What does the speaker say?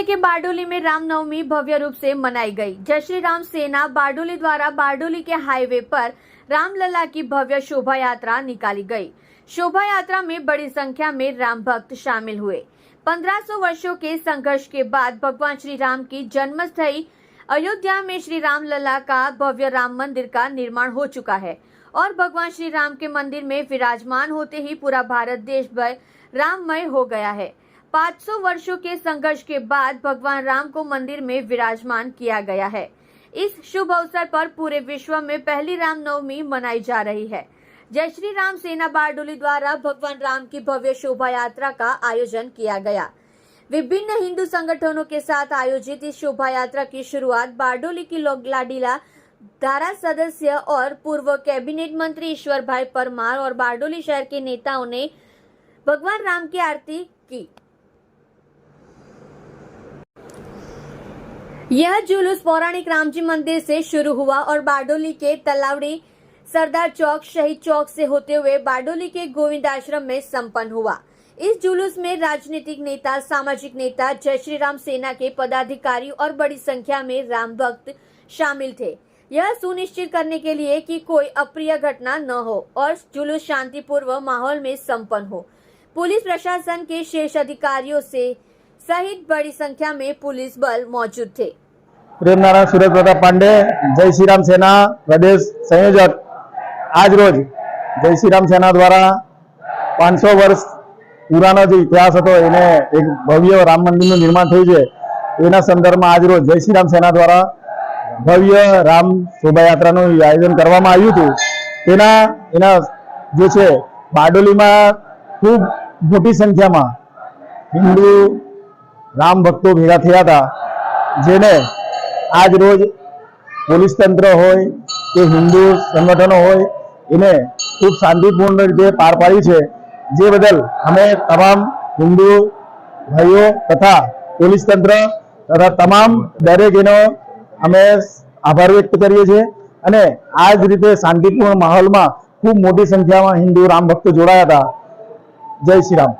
के बारडोली में रामनवमी भव्य रूप से मनाई गई। जय श्री राम सेना बारडोली द्वारा बारडोली के हाईवे पर रामलला की भव्य शोभा यात्रा निकाली गई। शोभा यात्रा में बड़ी संख्या में राम भक्त शामिल हुए। 1500 वर्षों के संघर्ष के बाद भगवान श्री राम की जन्मस्थली अयोध्या में श्री रामलला का भव्य राम मंदिर का निर्माण हो चुका है और भगवान श्री राम के मंदिर में विराजमान होते ही पूरा भारत देश भर राममय हो गया है। 500 वर्षों के संघर्ष के बाद भगवान राम को मंदिर में विराजमान किया गया है। इस शुभ अवसर पर पूरे विश्व में पहली रामनवमी मनाई जा रही है। जय श्री राम सेना बारडोली द्वारा भगवान राम की भव्य शोभा यात्रा का आयोजन किया गया। विभिन्न हिंदू संगठनों के साथ आयोजित इस शोभा यात्रा की शुरुआत बारडोली की लाडीला धारा सदस्य और पूर्व कैबिनेट मंत्री ईश्वर भाई परमार और बारडोली शहर के नेताओं ने भगवान राम की आरती की। यह जुलूस पौराणिक रामजी मंदिर से शुरू हुआ और बारडोली के तलावड़ी सरदार चौक शहीद चौक से होते हुए बारडोली के गोविंद आश्रम में संपन्न हुआ। इस जुलूस में राजनीतिक नेता, सामाजिक नेता, जय श्री राम सेना के पदाधिकारी और बड़ी संख्या में राम भक्त शामिल थे। यह सुनिश्चित करने के लिए कि कोई अप्रिय घटना न हो और जुलूस शांतिपूर्ण माहौल में संपन्न हो, पुलिस प्रशासन के शीर्ष अधिकारियों से सहित बड़ी संख्या में पुलिस बल मौजूद थे। प्रेमनारायण सूरज प्रताप पांडे, जय श्री राम सेना प्रदेश संयोजक। आज रोज जय श्री राम सेना द्वारा 500 वर्ष पुरानो जो इतिहास હતો એને એક ભવ્ય રામ મંદિરનું નિર્માણ થયું છે। એના સંદર્ભમાં આજ રોજ જય શ્રી રામ સેના દ્વારા ભવ્ય રામ શોભાયાત્રાનું આયોજન કરવામાં આવ્યું હતું। એના જે છે બારડોલીમાં ખૂબ મોટી સંખ્યામાં હિન્દુ રામ ભક્તો ભેગા થયા હતા, જેને આજ રોજ પોલીસ તંત્ર હોય કે હિન્દુ સંગઠનો હોય એને ખૂબ શાંતિપૂર્ણ રીતે પાર પાડી છે। જે બદલ અમે તમામ હિન્દુ ભાઈઓ તથા પોલીસ તંત્ર તથા તમામ દરેક એનો અમે આભાર વ્યક્ત કરીએ છીએ અને આ જ રીતે શાંતિપૂર્ણ માહોલમાં ખૂબ મોટી સંખ્યામાં હિન્દુ રામ ભક્તો જોડાયા હતા। જય શ્રી રામ।